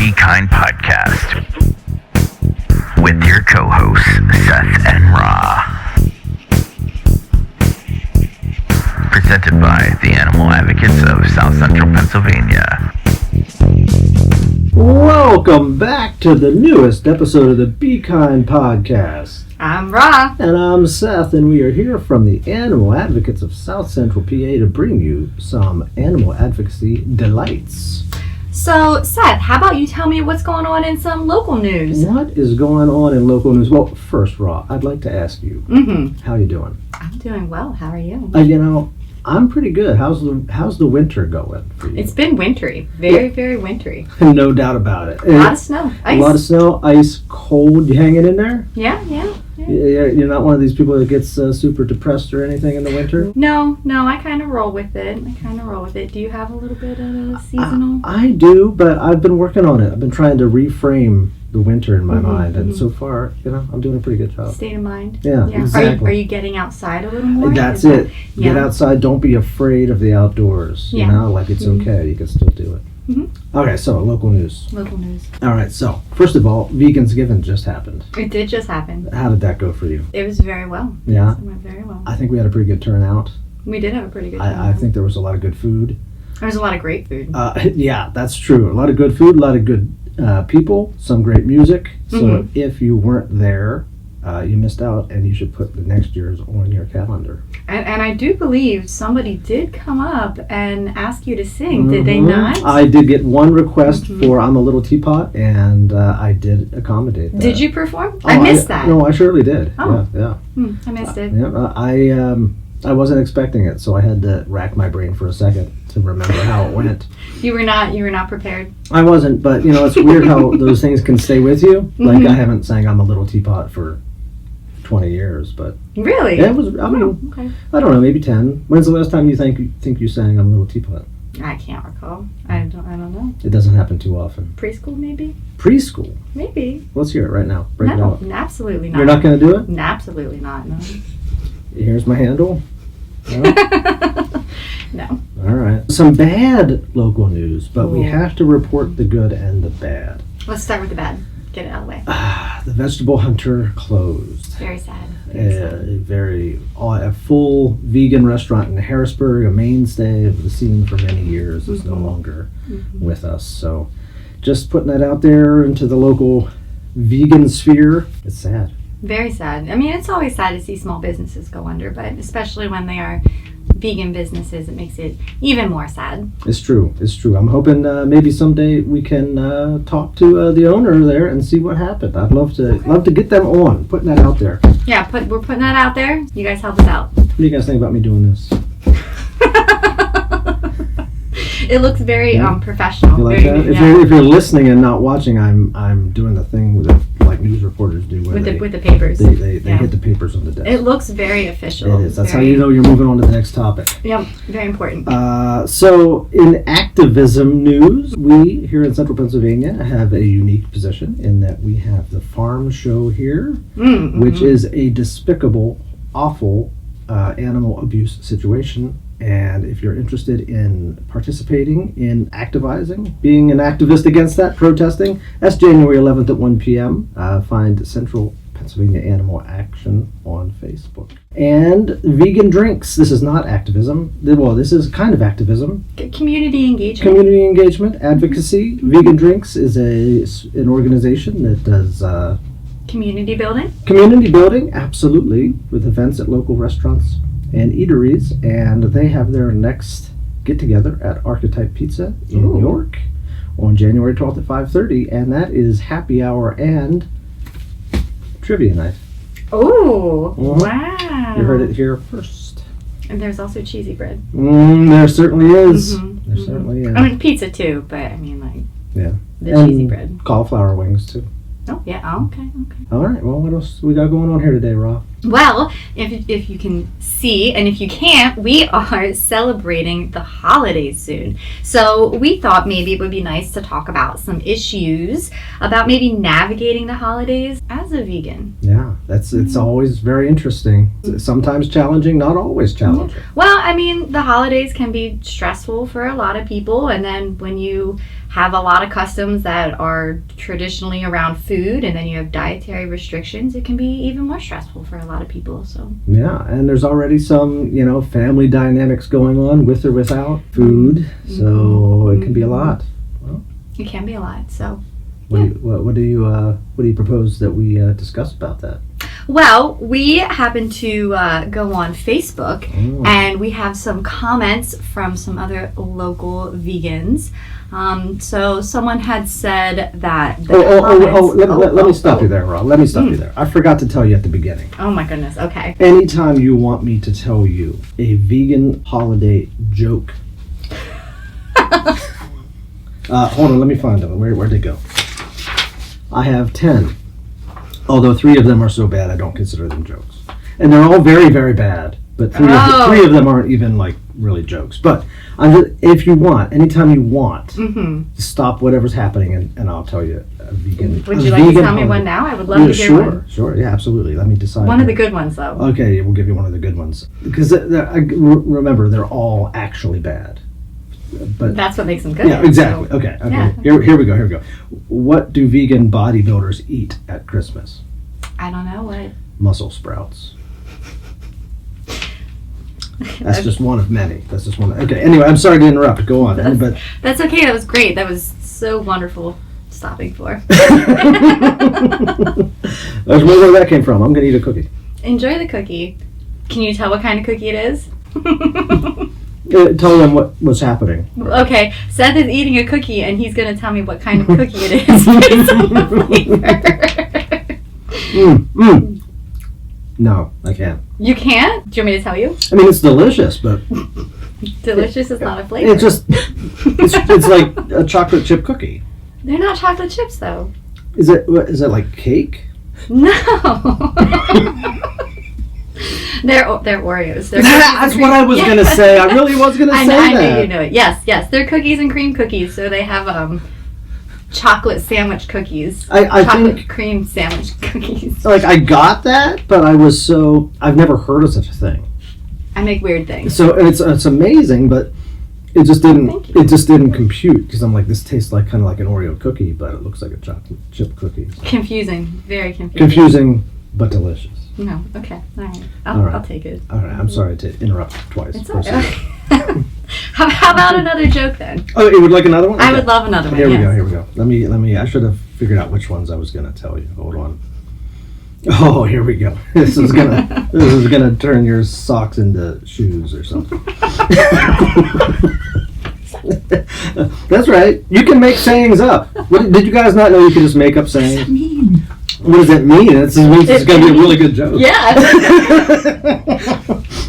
Be Kind podcast with your co-hosts, Seth and Rah. Presented by the Animal Advocates of South Central Pennsylvania. Welcome back to the newest episode of the Be Kind podcast. I'm Rah. And I'm Seth, and we are here from the Animal Advocates of South Central PA to bring you some animal advocacy delights. So, Seth, how about you tell me what's going on in some local news? What is going on in local news? Well, first, Rah, I'd like to ask you, how you doing? I'm doing well. How are you? I'm pretty good. How's the winter going for you? It's been wintry. Very wintry. No doubt about it. A lot of snow. Ice. A lot of snow, ice, cold. You hanging in there? Yeah. You're not one of these people that gets super depressed or anything in the winter? No, I kind of roll with it. Do you have a little bit of seasonal? I do, but I've been working on it. I've been trying to reframe the winter in my mind, and so far, I'm doing a pretty good job. State of mind. Yeah. Exactly. Are you getting outside a little more? That's it. Get outside. Don't be afraid of the outdoors. It's okay. You can still do it. Okay, so local news. All right, so first of all, Vegansgiving just happened. It did just happen. How did that go for you? It was very well. Yeah? Yes, it went very well. I think we had a pretty good turnout. We did have a pretty good turnout. I think there was a lot of good food. There was a lot of great food. Yeah, that's true. A lot of good food, a lot of good people, some great music. So if you weren't there, you missed out, and you should put the next year's on your calendar. And I do believe somebody did come up and ask you to sing. Did they not? I did get one request for I'm a Little Teapot, and I did accommodate that. Did you perform? I missed that. No, I surely did. Oh. Yeah. I missed it. I wasn't expecting it, so I had to rack my brain for a second to remember how it went. You were not prepared? I wasn't, but it's weird how those things can stay with you. Like I haven't sang I'm a Little Teapot for 20 years, but really, yeah, it was. Okay. I don't know, maybe 10. When's the last time you think you sang "I'm a Little Teapot"? I can't recall. I don't know. It doesn't happen too often. Preschool, maybe. Preschool, maybe. Let's hear it right now. Break it out. Absolutely not. You're not going to do it? Absolutely not. No. Here's my handle. No. All right. Some bad local news, but we have to report the good and the bad. Let's start with the bad. Get it out of the way. The Vegetable Hunter closed. Very sad. A full vegan restaurant in Harrisburg, a mainstay of the scene for many years, is no longer with us. So just putting that out there into the local vegan sphere. It's sad. Very sad. I mean, it's always sad to see small businesses go under, but especially when they are vegan businesses, it makes it even more sad. It's true. I'm hoping maybe someday we can talk to the owner there and see what happened. I'd love to get them on, putting that out there. Yeah, we're putting that out there. You guys help us out. What do you guys think about me doing this? It looks very professional. You like that? If you're listening and not watching, I'm doing the thing that like news reporters do with the papers. They hit the papers on the desk. It looks very official. It is. That's how you know you're moving on to the next topic. Yep, very important. So in activism news, we here in Central Pennsylvania have a unique position in that we have the farm show here, which is a despicable, awful animal abuse situation. And if you're interested in participating in activizing, being an activist against that, protesting, that's January 11th at 1 p.m. Find Central Pennsylvania Animal Action on Facebook. And vegan drinks. This is not activism. Well, this is kind of activism. Community engagement. Community engagement, advocacy. Vegan Drinks is an organization that does... community building? Community building, absolutely, with events at local restaurants and eateries, and they have their next get-together at Archetype Pizza in New York on January 12th at 5:30, and that is happy hour and trivia night. Oh, wow. You heard it here first. And there's also cheesy bread. There certainly is. There certainly is. I mean, pizza too, but I mean, like, the and cheesy bread. Cauliflower wings too. Oh, yeah. Oh, okay. All right. Well, what else we got going on here today, Rah? Well, if you can see, and if you can't, we are celebrating the holidays soon. So we thought maybe it would be nice to talk about some issues about maybe navigating the holidays as a vegan. Yeah, it's always very interesting. Sometimes challenging, not always challenging. Well, I mean, the holidays can be stressful for a lot of people, and then when you have a lot of customs that are traditionally around food, and then you have dietary restrictions, it can be even more stressful for a lot of people. So yeah, and there's already some family dynamics going on with or without food, so it can be a lot. Well, it can be a lot. So what do you propose that we discuss about that? Well, we happen to go on Facebook, and we have some comments from some other local vegans. So someone had said that let me stop you there, Rob. Let me stop you there. I forgot to tell you at the beginning. Oh my goodness, okay. Anytime you want me to tell you a vegan holiday joke. Hold on, let me find them. Where'd they go? I have 10. Although 3 of them are so bad I don't consider them jokes. And they're all very, very bad. But 3 of them aren't even like really jokes. But if you want, anytime you want, stop whatever's happening and I'll tell you a vegan. Would you like to tell me one now? I would love to hear one. Sure, yeah, absolutely. Let me decide. One of the good ones, though. Okay, we'll give you one of the good ones. Because remember, they're all actually bad. But that's what makes them good. Yeah, exactly. So. Okay. Yeah. Here we go. What do vegan bodybuilders eat at Christmas? I don't know what. Mussel sprouts. That's just one of many. That's just one. Okay. Anyway, I'm sorry to interrupt. Go on. That's okay. That was great. That was so wonderful. Stopping for. That's where that came from. I'm gonna eat a cookie. Enjoy the cookie. Can you tell what kind of cookie it is? Tell them what's happening. Okay, Seth is eating a cookie, and he's going to tell me what kind of cookie it is based on the flavor. No, I can't. You can't? Do you want me to tell you? I mean, it's delicious, but delicious is not a flavor. It's just it's like a chocolate chip cookie. They're not chocolate chips, though. Is it like cake? No. They're Oreos. That's what I was going to say. I really was going to say that. I knew you knew it. Yes. They're cookies and cream cookies. So they have chocolate sandwich cookies. I think cream sandwich cookies. Like, I got that, but I've never heard of such a thing. I make weird things. So it's amazing, but it just didn't compute, because I'm like, this tastes like kind of like an Oreo cookie, but it looks like a chocolate chip cookie. Confusing. Very confusing. Confusing, but delicious. No, okay. All right. I'll take it. All right. I'm sorry to interrupt twice. It's okay. How about another joke then? Oh, you would like another one? I would love another one. Here we go. Let me. I should have figured out which ones I was going to tell you. Hold on. Oh, here we go. This is gonna turn your socks into shoes or something. That's right. You can make sayings up. Did you guys not know you could just make up sayings? What does that mean? What does that mean? It means it's going to be a really good joke. Yeah.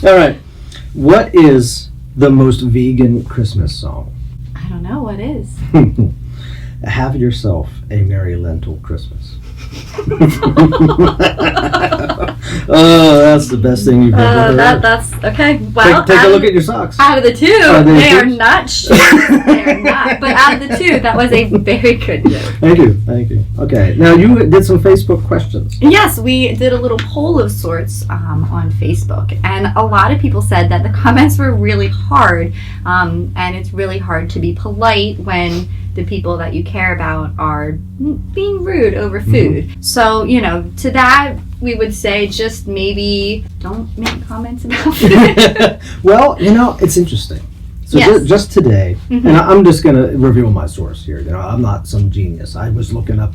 All right. What is the most vegan Christmas song? I don't know. What is? Have yourself a merry lentil Christmas. Oh, that's the best thing you've ever heard. That's okay. Well, take a look at your socks. Out of the two, they are not shoes. They are not. But out of the two, that was a very good joke. Thank you. Okay, now you did some Facebook questions. Yes, we did a little poll of sorts on Facebook, and a lot of people said that the comments were really hard, and it's really hard to be polite when the people that you care about are being rude over food. Mm-hmm. So, to that, we would say just maybe don't make comments about food. Well, it's interesting. So yes. just today, and I'm just going to reveal my source here. I'm not some genius. I was looking up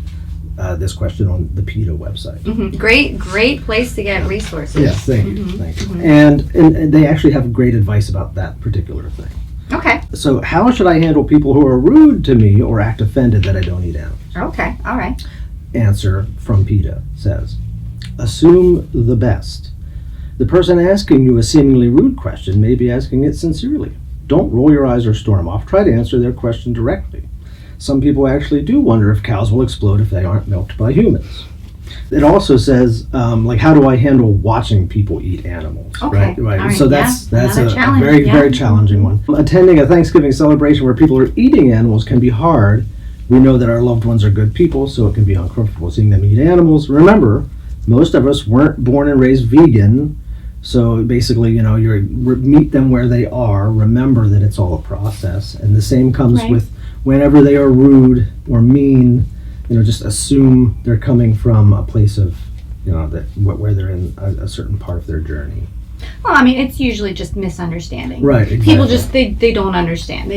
this question on the PETA website. Mm-hmm. Great place to get resources. Yes, thank you. Mm-hmm. And they actually have great advice about that particular thing. Okay. So how should I handle people who are rude to me or act offended that I don't eat animals? Okay, all right. Answer from PETA says, assume the best. The person asking you a seemingly rude question may be asking it sincerely. Don't roll your eyes or storm off. Try to answer their question directly. Some people actually do wonder if cows will explode if they aren't milked by humans. It also says, like, how do I handle watching people eat animals? Okay. Right. All right. So that's Another a challenge. very, Yeah. very challenging one. Attending a Thanksgiving celebration where people are eating animals can be hard. We know that our loved ones are good people, so it can be uncomfortable seeing them eat animals. Remember, most of us weren't born and raised vegan, so basically, you meet them where they are. Remember that it's all a process, and the same comes Right. with whenever they are rude or mean. Just assume they're coming from a place of, where they're in a certain part of their journey. Well, I mean, it's usually just misunderstanding. Right, exactly. People just, they don't understand.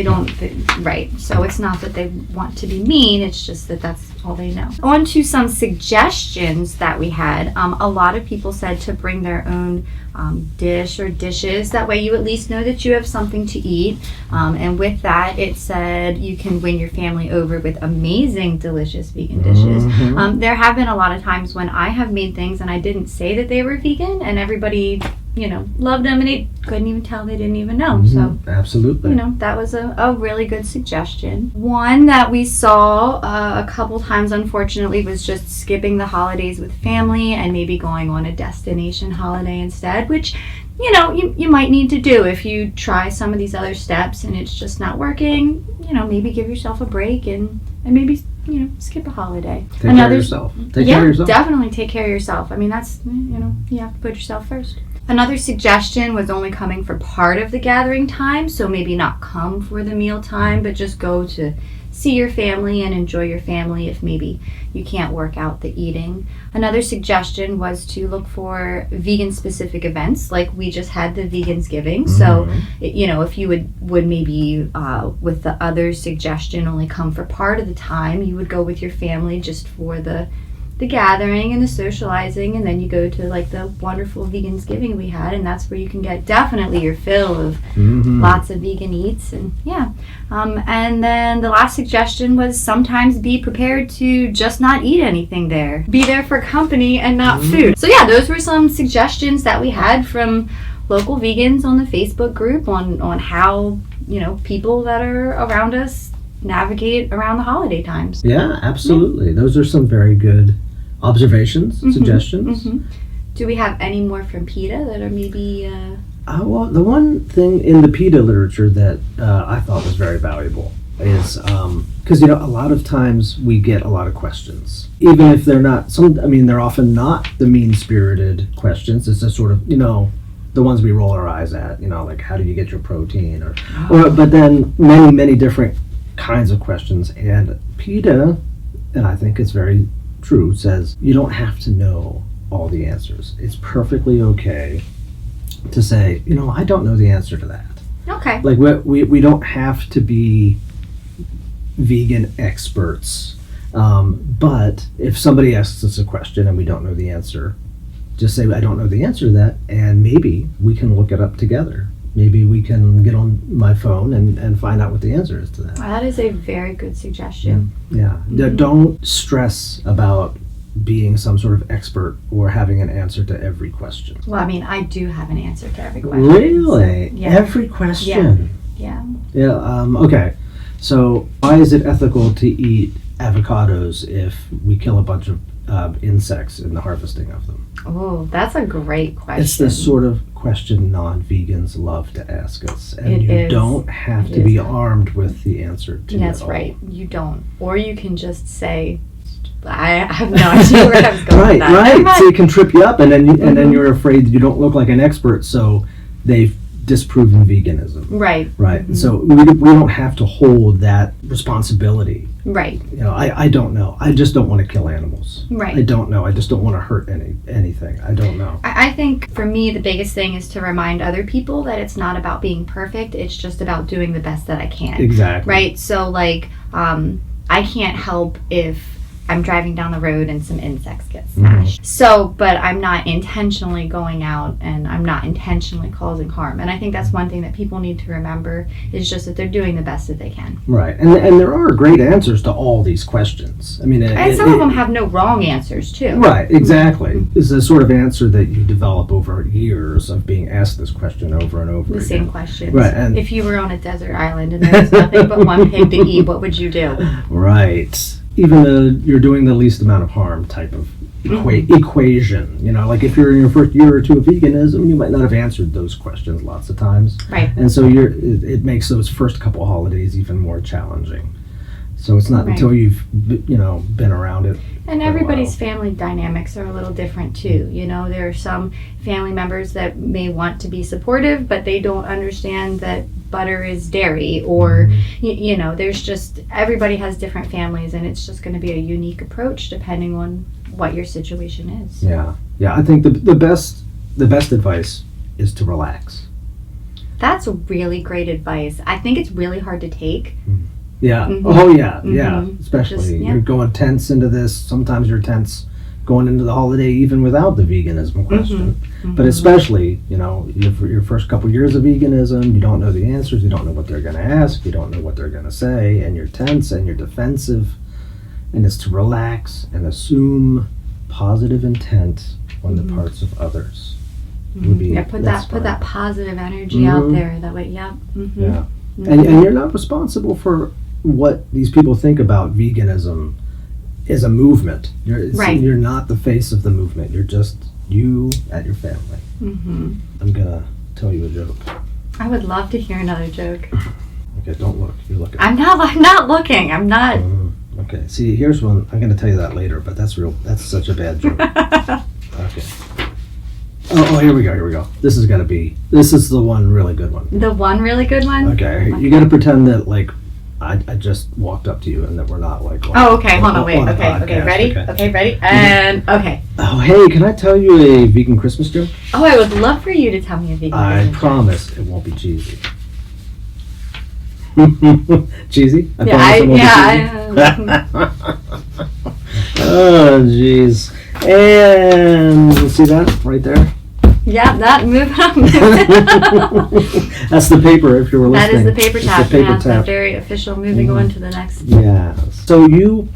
Right. So it's not that they want to be mean, it's just that that's all they know. On to some suggestions that we had. A lot of people said to bring their own dish or dishes. That way you at least know that you have something to eat. And with that, it said you can win your family over with amazing, delicious vegan dishes. Mm-hmm. There have been a lot of times when I have made things and I didn't say that they were vegan, and everybody loved them, and they couldn't even tell, they didn't even know. So absolutely, that was a really good suggestion. One that we saw a couple times, unfortunately, was just skipping the holidays with family and maybe going on a destination holiday instead, which you might need to do if you try some of these other steps and it's just not working. Maybe give yourself a break and maybe skip a holiday. Take care of yourself. Take care of yourself. Definitely take care of yourself. I mean, that's you have to put yourself first. Another suggestion was only coming for part of the gathering time, so maybe not come for the meal time, but just go to see your family and enjoy your family if maybe you can't work out the eating. Another suggestion was to look for vegan specific events, like we just had the Vegansgiving. So if you would maybe with the other suggestion only come for part of the time, you would go with your family just for the gathering and the socializing, and then you go to like the wonderful Vegansgiving we had, and that's where you can get definitely your fill of lots of vegan eats. And and then the last suggestion was sometimes be prepared to just not eat anything there. Be there for company and not food. So those were some suggestions that we had from local vegans on the Facebook group on how people that are around us navigate around the holiday times. Yeah, absolutely. Those are some very good observations, suggestions. Do we have any more from PETA that are maybe... Well, the one thing in the PETA literature that I thought was very valuable is, because, a lot of times we get a lot of questions. Even if they're not, they're often not the mean-spirited questions. It's a sort of, the ones we roll our eyes at, like how do you get your protein? But then many, many different kinds of questions. And PETA, and I think it's very true, says you don't have to know all the answers. It's perfectly okay to say, I don't know the answer to that. Okay. Like we don't have to be vegan experts, but if somebody asks us a question and we don't know the answer, just say I don't know the answer to that, and maybe we can look it up together. Maybe we can get on my phone and find out what the answer is to that. That is a very good suggestion. Yeah. Don't stress about being some sort of expert or having an answer to every question. Well, I do have an answer to every question. Really? Yeah. Every question? Yeah. Okay. So why is it ethical to eat avocados if we kill a bunch of insects in the harvesting of them? Oh, that's a great question. It's the sort of question non-vegans love to ask us, and It is. Don't have to be armed with the answer to That's it all. right. You don't. Or you can just say, I have no idea where I was going with that. Right. So it can trip you up, and then you're afraid that you don't look like an expert, so they've disproven veganism. Right. So we don't have to hold that responsibility. Right. I don't know. I just don't want to kill animals. Right. I don't know. I just don't want to hurt anything. I don't know. I think for me the biggest thing is to remind other people that it's not about being perfect. It's just about doing the best that I can. Exactly. Right. So I can't help if I'm driving down the road and some insects get smashed. So, but I'm not intentionally going out and I'm not intentionally causing harm. And I think that's one thing that people need to remember is just that they're doing the best that they can. Right. And there are great answers to all these questions. And some of them have no wrong answers too. Right, exactly. It's a sort of answer that you develop over years of being asked this question over and over again. The same questions. Right. And if you were on a desert island and there was nothing but one pig to eat, what would you do? Right. Even you're doing the least amount of harm type of equation. You know, like if you're in your first year or two of veganism, you might not have answered those questions lots of times. Right. And so it makes those first couple holidays even more challenging. So it's not until you've, been around it. And everybody's family dynamics are a little different too. You know, there are some family members that may want to be supportive, but they don't understand that butter is dairy, or, there's just, everybody has different families, and it's just going to be a unique approach depending on what your situation is. Yeah. I think the best advice is to relax. That's really great advice. I think it's really hard to take. Yeah. Mm-hmm. Oh, yeah. Mm-hmm. Yeah. Especially you're going tense into this. Sometimes you're tense going into the holiday even without the veganism question. Mm-hmm. But especially, your first couple years of veganism, you don't know the answers. You don't know what they're going to ask. You don't know what they're going to say. And you're tense and you're defensive. And it's to relax and assume positive intent on the parts of others. Put that positive energy out there. That way, yeah. Mm-hmm. Yeah. And you're not responsible for what these people think about veganism as a movement. You're not the face of the movement. You're just you and your family. Mm-hmm. I'm gonna tell you a joke. I would love to hear another joke. Okay, don't look. You're looking. I'm not looking. I'm not. Okay. See, here's one. I'm gonna tell you that later, but that's such a bad joke. Okay. Oh, here we go. This is the one really good one. The one really good one? Okay. You gotta pretend that, like, I just walked up to you and that we're not, like... Oh, okay. Hold on. Wait. Okay. Ready? Okay, ready? And, okay. Oh, hey, can I tell you a vegan Christmas joke? Oh, I would love for you to tell me a vegan Christmas joke. I promise it won't be cheesy. Cheesy? Oh, jeez. And you see that right there? Yeah, that moving on. That's the paper, if you were listening. That is the paper tap. The paper tap. Very official. Moving on to the next. Yeah. So you,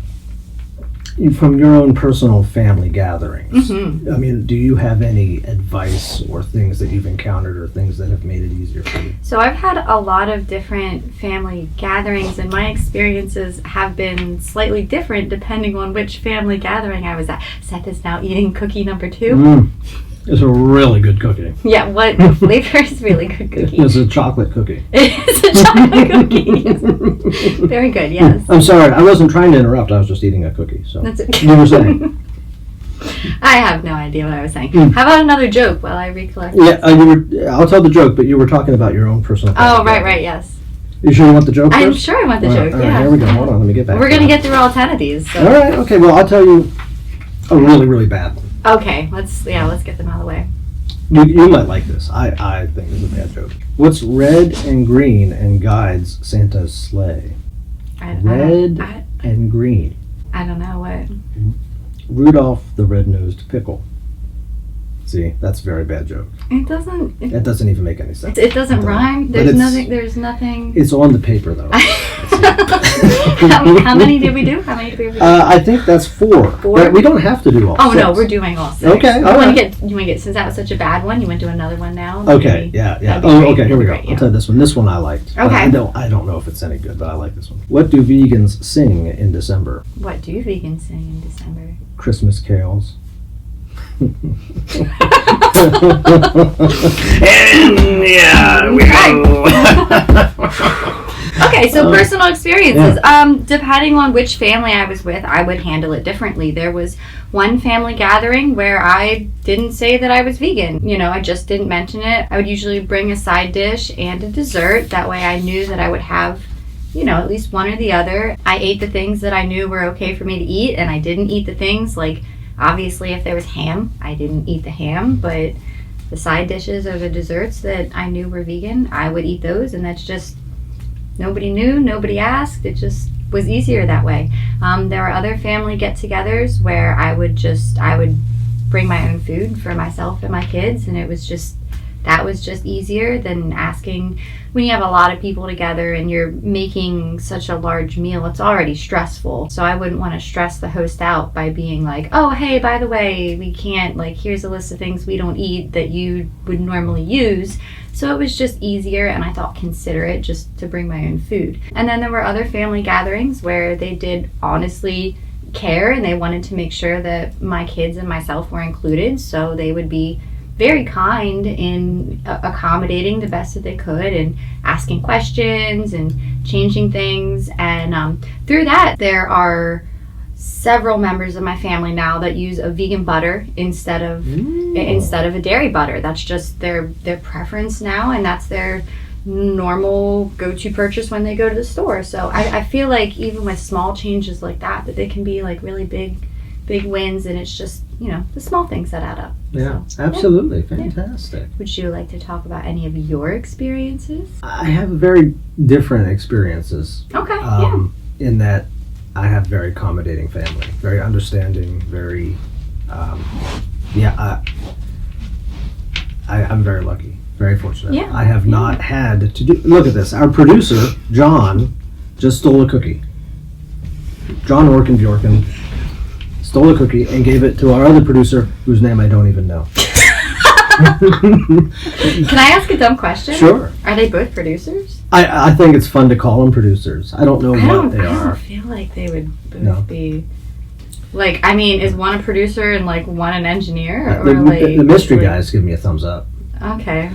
from your own personal family gatherings, Mm-hmm. I mean, do you have any advice or things that you've encountered or things that have made it easier for you? So I've had a lot of different family gatherings, and my experiences have been slightly different depending on which family gathering I was at. Seth is now eating cookie number 2. It's a really good cookie. Yeah, what flavor is really good cookie? It's a chocolate cookie. It's a chocolate cookie. Very good, yes. I'm sorry, I wasn't trying to interrupt. I was just eating a cookie. So That's okay. You were saying? I have no idea what I was saying. How about another joke while I recollect? Yeah, I'll tell the joke, but you were talking about your own personal family. Oh, right, yes. You sure you want the joke first? I'm sure I want the joke, all right, yeah. Here we go. Hold on, let me get back. We're going to get through all 10 of these. So. All right, okay. Well, I'll tell you a really, really bad one. Okay, let's get them out of the way. You might like this. I think this is a bad joke. What's red and green and guides Santa's sleigh? Red and green. I don't know what. Rudolph the red-nosed pickle. See, that's a very bad joke. It doesn't. That doesn't even make any sense. It doesn't rhyme. There's nothing. It's on the paper though. How many did we do? I think that's 4. 4? We don't have to do all 6. Oh no, we're doing all 6. Okay, You want to get since that was such a bad one, you want to do another one now? Okay, yeah. Okay, here we go. I'll tell you this one. This one I liked. Okay. I don't know if it's any good, but I like this one. What do vegans sing in December? What do vegans sing in December? Christmas carols. And yeah, we go. Okay, so personal experiences. Yeah. Depending on which family I was with, I would handle it differently. There was one family gathering where I didn't say that I was vegan. I just didn't mention it. I would usually bring a side dish and a dessert. That way I knew that I would have, at least one or the other. I ate the things that I knew were okay for me to eat, and I didn't eat the things like, obviously, if there was ham, I didn't eat the ham, but the side dishes or the desserts that I knew were vegan, I would eat those, and that's just, nobody knew, nobody asked, it just was easier that way. There were other family get-togethers where I would bring my own food for myself and my kids, and that was just easier than asking. When you have a lot of people together and you're making such a large meal, it's already stressful. So I wouldn't want to stress the host out by being like, oh, hey, by the way, we can't, here's a list of things we don't eat that you would normally use. So it was just easier, and I thought considerate just to bring my own food. And then there were other family gatherings where they did honestly care, and they wanted to make sure that my kids and myself were included, so they would be very kind in accommodating the best that they could and asking questions and changing things. And through that, there are several members of my family now that use a vegan butter instead of a dairy butter. That's just their preference now, and that's their normal go-to purchase when they go to the store. So I feel like even with small changes like that they can be like really big wins, and it's just, the small things that add up. Yeah, so, absolutely. Fantastic. Would you like to talk about any of your experiences? I have very different experiences. Okay, in that I have very accommodating family, very understanding, very, I'm very lucky, very fortunate. Yeah. I have not had to do, look at this, our producer, John, just stole a cookie. John Orkin stole a cookie and gave it to our other producer, whose name I don't even know. Can I ask a dumb question? Sure. Are they both producers? I think it's fun to call them producers. I don't know what they I are. don't feel like they would both be. Like, I mean, is one a producer and like one an engineer? Or The mystery guys give me a thumbs up. Okay.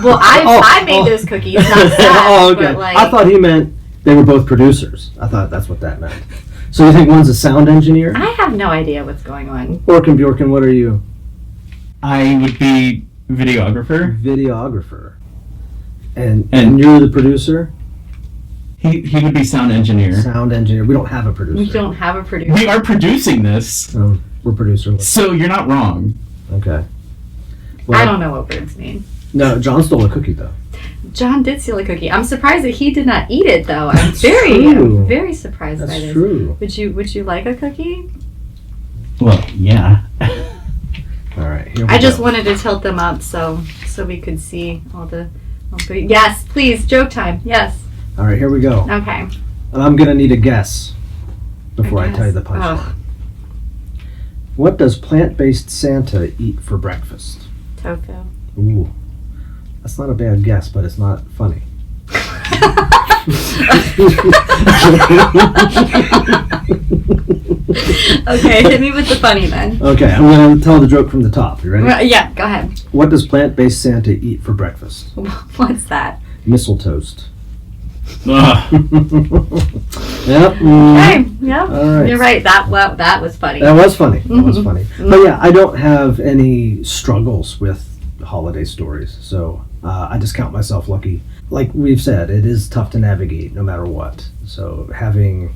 Well, I made those cookies, not Seth. Oh, okay. But like, I thought he meant they were both producers. I thought that's what that meant. So you think one's a sound engineer? I have no idea what's going on. Orkin Bjorkin, what are you? I would be videographer. Videographer. And you're the producer? He would be sound engineer. Sound engineer. We don't have a producer. We don't have a producer. We are producing this. We're producer. So you're not wrong. Okay. Well, I don't know what words mean. No, John stole a cookie though. John did steal a cookie. I'm surprised that he did not eat it though. I'm very surprised by this. That's true. Would you like a cookie? Well, yeah. All right. Here we I just go. wanted to tilt them up so we could see all the. Yes, please, joke time. Yes. All right, here we go. Okay. And I'm gonna need a guess before I tell you the punchline. Ugh. What does plant-based Santa eat for breakfast? Tofu. Ooh, that's not a bad guess, but it's not funny. Okay, hit me with the funny then. Okay, I'm going to tell the joke from the top. You ready? Yeah, go ahead. What does plant-based Santa eat for breakfast? What's that? Mistletoast. Ugh. Yep. Okay, yeah, All right. you're right. That was funny. That was funny. That was Mhm. funny. But yeah, I don't have any struggles with holiday stories, so I just count myself lucky. Like we've said, it is tough to navigate no matter what. So having,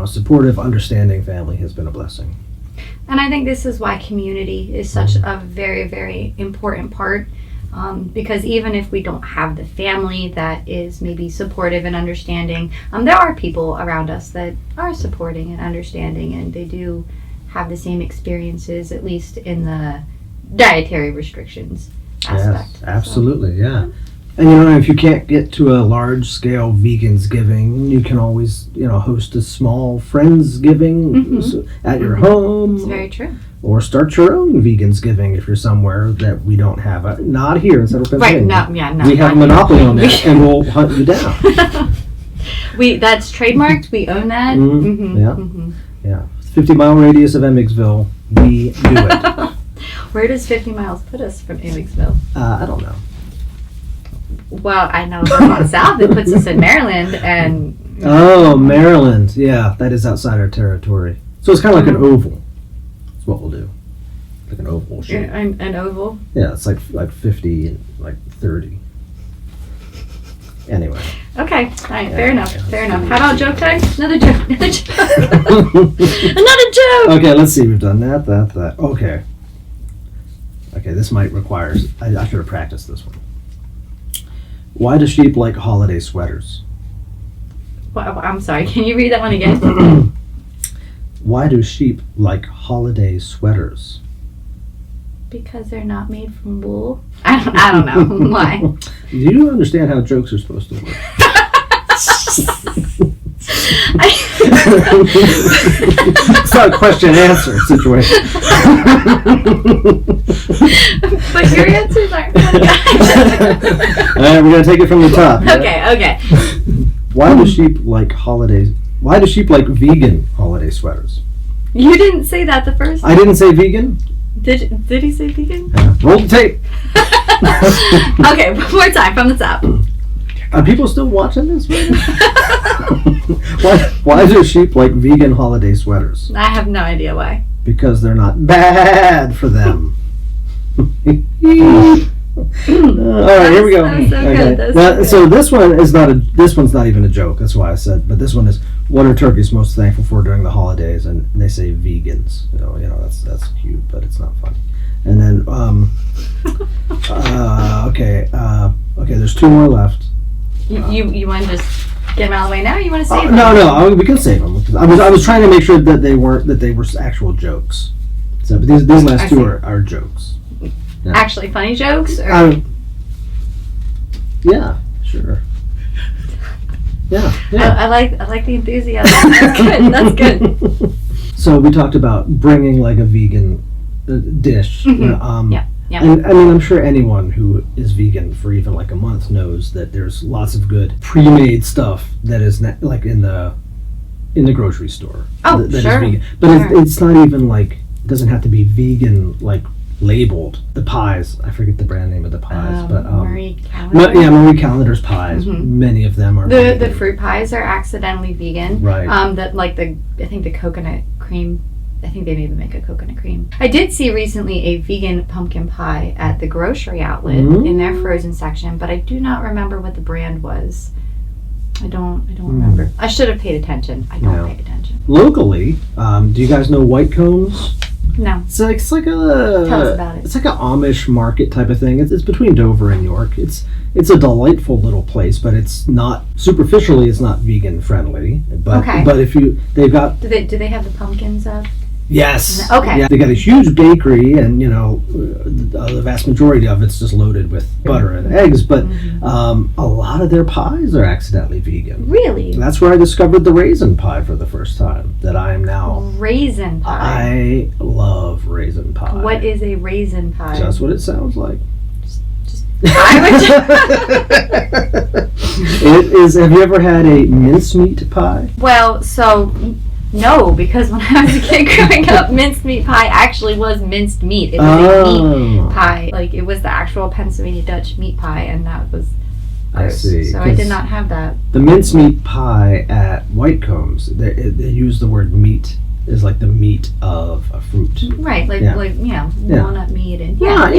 supportive, understanding family has been a blessing. And I think this is why community is such a very, very important part. Because even if we don't have the family that is maybe supportive and understanding, there are people around us that are supporting and understanding, and they do have the same experiences, at least in the dietary restrictions aspect. Yes, absolutely, yeah. And if you can't get to a large-scale Vegansgiving, you can always, host a small Friendsgiving at your home. It's very true. Or start your own Vegansgiving if you're somewhere that we don't have. Not here in Central Pennsylvania. Right, no. We have a monopoly on that, and we'll hunt you down. That's trademarked. We own that. Yeah. 50-mile radius of Emmetsville, we do it. Where does 50 miles put us from Emmetsville? I don't know. Well, I know going south it puts us in Maryland, and Oh, Maryland. Yeah, that is outside our territory. So it's kind of like an oval. That's what we'll do. Like an oval shape. an oval. Yeah, it's like 50 and like 30. Anyway. Okay, all right, Yeah, fair enough. yeah. Fair enough. How about joke time? Another joke. Another joke. Another joke. Okay, let's see. We've done that. Okay. Okay, this might require. I should have practiced this one. Why do sheep like holiday sweaters? Well, I'm sorry. Can you read that one again? Why do sheep like holiday sweaters? Because they're not made from wool. I don't know why. Do you understand how jokes are supposed to work? It's not a question and answer situation. But your answers aren't funny. All right, we're gonna take it from the top. Okay. Why do sheep like holidays? Why do sheep like vegan holiday sweaters? You didn't say that the first time. I didn't say vegan. Did he say vegan? Roll the tape. Okay, one more time from the top. Are people still watching this? Why do sheep like vegan holiday sweaters? I have no idea why. Because they're not bad for them. All right, here we go. That was so good. That was Now, so good. so this one is not a. This one's not even a joke. That's why I said. But this one is. What are turkeys most thankful for during the holidays? And they say vegans. You know that's cute, but it's not funny. And then okay. There's two more left. You want to just get them out of the way now? Or you want to save them? No. We can save them. I was trying to make sure that they were actual jokes. So, but these last two are jokes. Yeah. Actually, funny jokes? Or? Yeah, sure. Yeah. I like the enthusiasm. That's good. So we talked about bringing like a vegan dish. Mm-hmm. Yeah. And I mean, I'm sure anyone who is vegan for even like a month knows that there's lots of good pre-made stuff that is like in the grocery store. Oh, that sure. is vegan. But it's not even like, it doesn't have to be vegan like labeled. The pies, I forget the brand name of the pies, but Marie Callender's. Marie Callender's pies. Mm-hmm. Many of them are The vegan. fruit pies are accidentally vegan. Right. I think the coconut cream. I think they maybe make a coconut cream. I did see recently a vegan pumpkin pie at the grocery outlet in their frozen section, but I do not remember what the brand was. I don't remember. I should have paid attention. I don't pay attention. Locally, do you guys know White Combs? No. It's like a. Tell us about it. It's like an Amish market type of thing. It's between Dover and York. It's a delightful little place, but it's not superficially. It's not vegan friendly. But Okay. But if they've got. Do they have the pumpkins up? Yes. Okay. Yeah, they got a huge bakery, and the vast majority of it's just loaded with butter and eggs. But a lot of their pies are accidentally vegan. Really? And that's where I discovered the raisin pie for the first time. That I am now. Raisin pie. I love raisin pie. What is a raisin pie? Just what it sounds like. It is. Have you ever had a mincemeat pie? Well, so no, because when I was a kid growing up, mincemeat pie actually was minced meat. It was a meat pie. Like, it was the actual Pennsylvania Dutch meat pie, and that was I see. So I did not have that. The mincemeat pie at White Combs, they use the word meat is like the meat of a fruit. Right, like walnut meat and Yeah.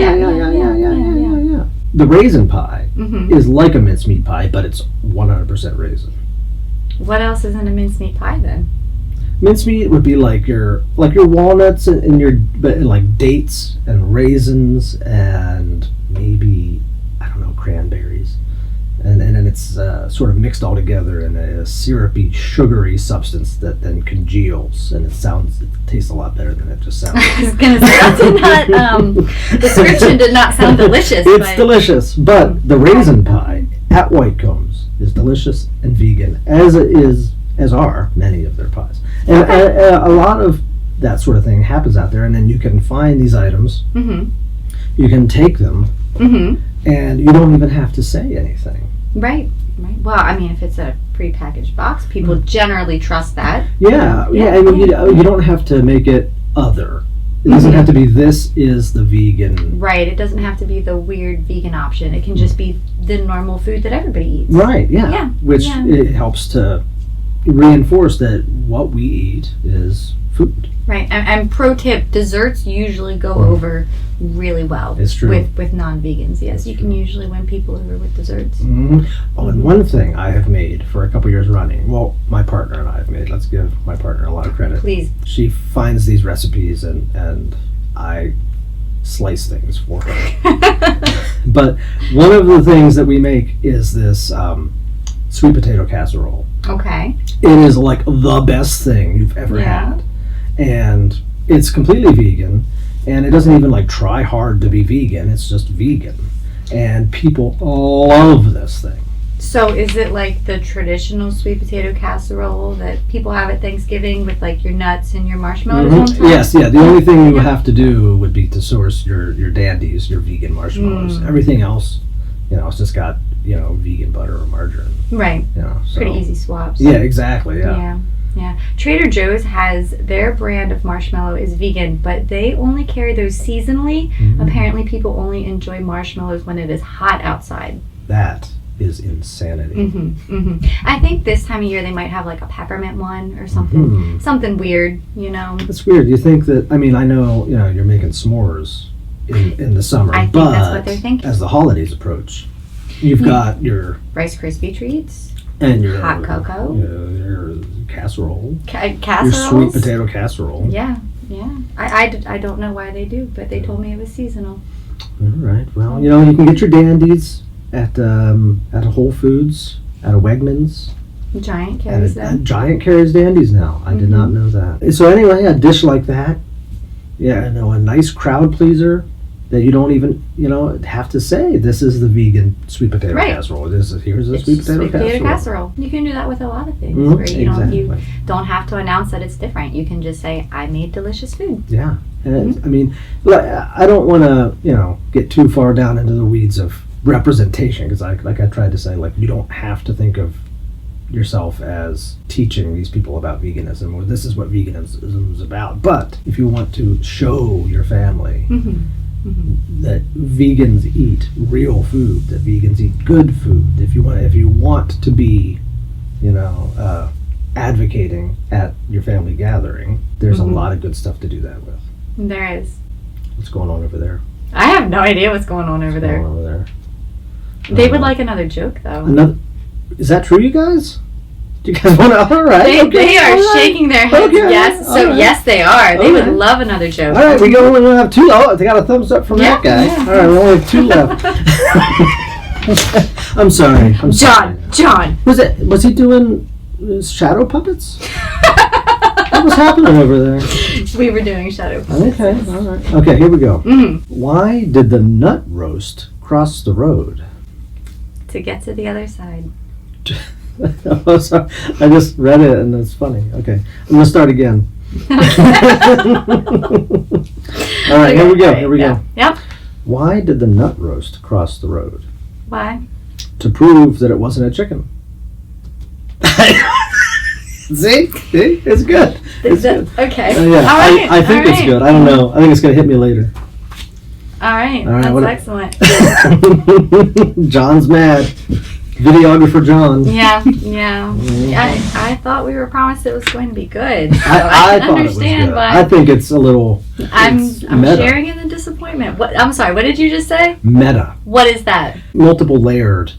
The raisin pie is like a mincemeat pie, but it's 100% raisin. What else is in a mincemeat pie then? Mincemeat would be like your walnuts and your like dates and raisins and maybe cranberries, and then it's sort of mixed all together in a syrupy, sugary substance that then congeals, and it tastes a lot better than it just sounds. I was gonna say that did not. The description did not sound delicious. It's delicious, but the raisin pie at White Combs is delicious and vegan, as are many of their pies. And a lot of that sort of thing happens out there, and then you can find these items, you can take them, and you don't even have to say anything. Right. Well, I mean, if it's a prepackaged box, people generally trust that. Yeah. I mean, you don't have to make it other. It doesn't have to be, this is the vegan. Right. It doesn't have to be the weird vegan option. It can just be the normal food that everybody eats. Right, yeah. Yeah. Which it helps to reinforce that what we eat is food. Right. And pro tip, desserts usually go over really well. It's true. With non-vegans, yes. You can usually win people over with desserts. Oh, and one thing I have made for a couple years running, well, my partner and I have made, let's give my partner a lot of credit. Please. She finds these recipes and I slice things for her. But one of the things that we make is this sweet potato casserole. Okay. It is like the best thing you've ever had. And it's completely vegan, and it doesn't even like try hard to be vegan, it's just vegan. And people love this thing. So is it like the traditional sweet potato casserole that people have at Thanksgiving with like your nuts and your marshmallows on top? Yes, yeah. The only thing you would have to do would be to source your dandies, your vegan marshmallows. Everything else, it's just got, vegan butter or margarine. Right. So. Pretty easy swaps. Yeah, exactly, yeah. Yeah. Trader Joe's has their brand of marshmallow is vegan, but they only carry those seasonally. Apparently people only enjoy marshmallows when it is hot outside. That is insanity. I think this time of year they might have like a peppermint one or something. Something weird, you know. That's weird. You think that, I mean, I know, you know, you're making s'mores in the summer, I think but that's what they're thinking. as the holidays approach, you've got your Rice Krispie treats. and your Hot cocoa. your casserole, Casseroles. your sweet potato casserole. Yeah. I don't know why they do, but they told me it was seasonal. All right. Well, you know, you can get your dandies at a Whole Foods, at a Wegmans. Giant carries them. Giant carries dandies now. I did not know that. So anyway, a dish like that, yeah, I know, a nice crowd pleaser that you don't even, you know, have to say this is the vegan sweet potato casserole. Here's the It's sweet potato casserole. You can do that with a lot of things. Mhm, Where you exactly. don't have to announce that it's different. You can just say, "I made delicious food." Yeah, and I mean, I don't want to, you know, get too far down into the weeds of representation because, like I tried to say, like you don't have to think of yourself as teaching these people about veganism or this is what veganism is about. But if you want to show your family that vegans eat real food, that vegans eat good food, if you want to be, you know, advocating at your family gathering, there's a lot of good stuff to do that with. There is. What's going on over there? I have no idea what's going on over there. Going on over there? They would like another joke, though. Is that true, you guys? Do you guys want to? All right. They are shaking their heads. Okay, Yes. So all right. yes, they are. They would Okay. love another joke. All right, we only have two. Oh, they got a thumbs up from that guy. Yeah. All right, we only have two left. I'm sorry. John. Was he doing shadow puppets? What was happening over there? We were doing shadow puppets. Okay, all right. Okay, here we go. Mhm. Why did the nut roast cross the road? To get to the other side. Oh, sorry. I just read it and it's funny. Okay, I'm gonna start again. All right, here we go. Here we go. Yep. Why did the nut roast cross the road? Why? To prove that it wasn't a chicken. See, it's good. It's good. Okay. Yeah, All right. I think all it's right. good. I don't know. I think it's gonna hit me later. All right. All right, That's what- excellent. John's mad. Videographer John. Yeah. I thought we were promised it was going to be good. So I can thought it was understand good. why. I think it's a little. I'm it's meta. sharing in the disappointment. What? I'm sorry. What did you just say? Meta. What is that? Multiple layered.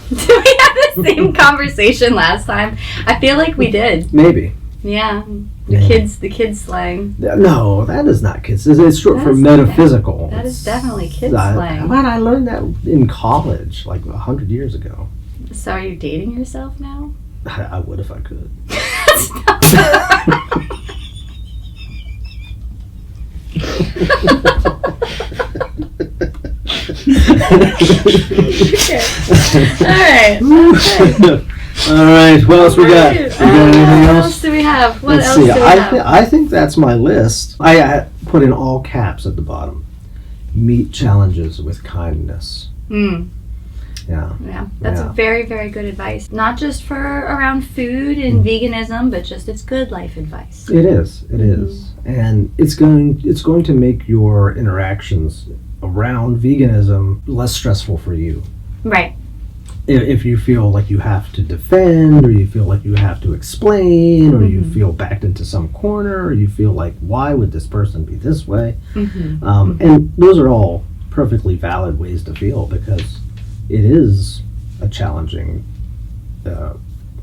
Did we have the same conversation last time? I feel like we did. Maybe. Yeah. Yeah. The kids slang. No, that is not kids. It's short for That's- metaphysical. That is definitely kids I slang. learned that in college, like 100 years ago. So are you dating yourself now? I would if I could. Okay. All right. All right. What else we got? Alright, We got anything what else? else do we have? What Let's else see. do we have? I think that's my list. I put in all caps at the bottom. Meet challenges with kindness. Yeah. Yeah, that's Yeah. very, very good advice. Not just for around food and veganism, but just it's good life advice. It is. It is. And it's going to make your interactions around veganism less stressful for you. Right. If you feel like you have to defend, or you feel like you have to explain, or you feel backed into some corner, or you feel like, why would this person be this way? And those are all perfectly valid ways to feel because it is a challenging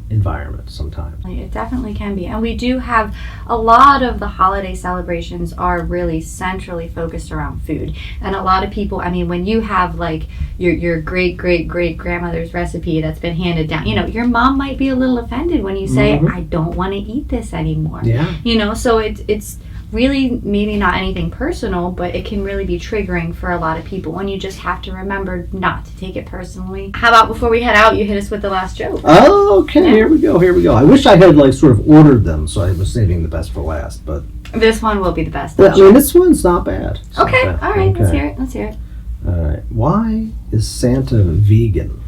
environment sometimes. It definitely can be. And we do have a lot of the holiday celebrations are really centrally focused around food. And a lot of people, I mean, when you have like your great grandmother's recipe that's been handed down, you know, your mom might be a little offended when you say, I don't want to eat this anymore. Yeah. You know, so it's really maybe not anything personal, but it can really be triggering for a lot of people, and you just have to remember not to take it personally. How about before we head out, you hit us with the last joke? Oh, okay. Yeah. Here we go. I wish I had like sort of ordered them, so I was saving the best for last. But This one will be the best. I mean, this one's not bad. It's not Okay, bad. all right, let's Okay. hear it. Let's hear it. All right. Why is Santa vegan?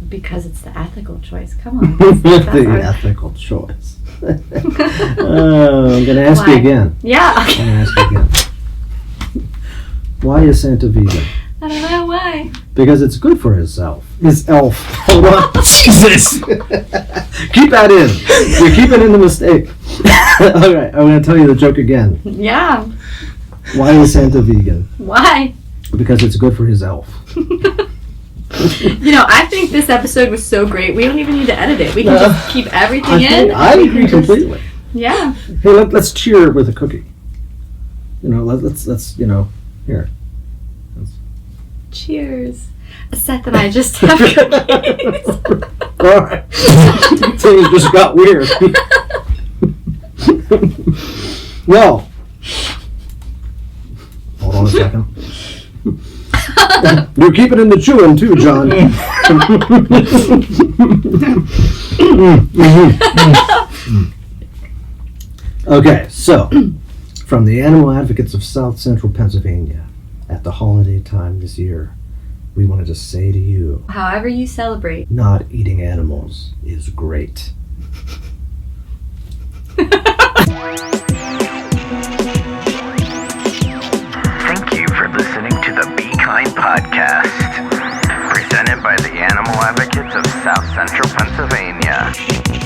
Because it's the ethical choice. Come on. That's The our- ethical choice. I'm going to ask you Why? again. Yeah. I'm going to ask you again. Why is Santa vegan? I don't know why. Because it's good for his elf. His elf. Hold on. Jesus! Keep that in. You're keeping in the mistake. All right, I'm going to tell you the joke again. Yeah. Why is Santa vegan? Why? Because it's good for his elf. You know, I think this episode was so great. We don't even need to edit it. We can just keep everything in. I and we agree can just- completely. Yeah. Hey, let's cheer with a cookie. You know, let's you know, here. Cheers. Seth and I just have cookies. All right. Things just got weird. Well, hold on a second. You're keeping in the chewing too, John. Okay, so from the animal advocates of South Central Pennsylvania, at the holiday time this year, we wanted to say to you, However you celebrate. not eating animals is great. Thank you for listening to the Be Kind podcast, presented by the Animal Advocates of South Central Pennsylvania.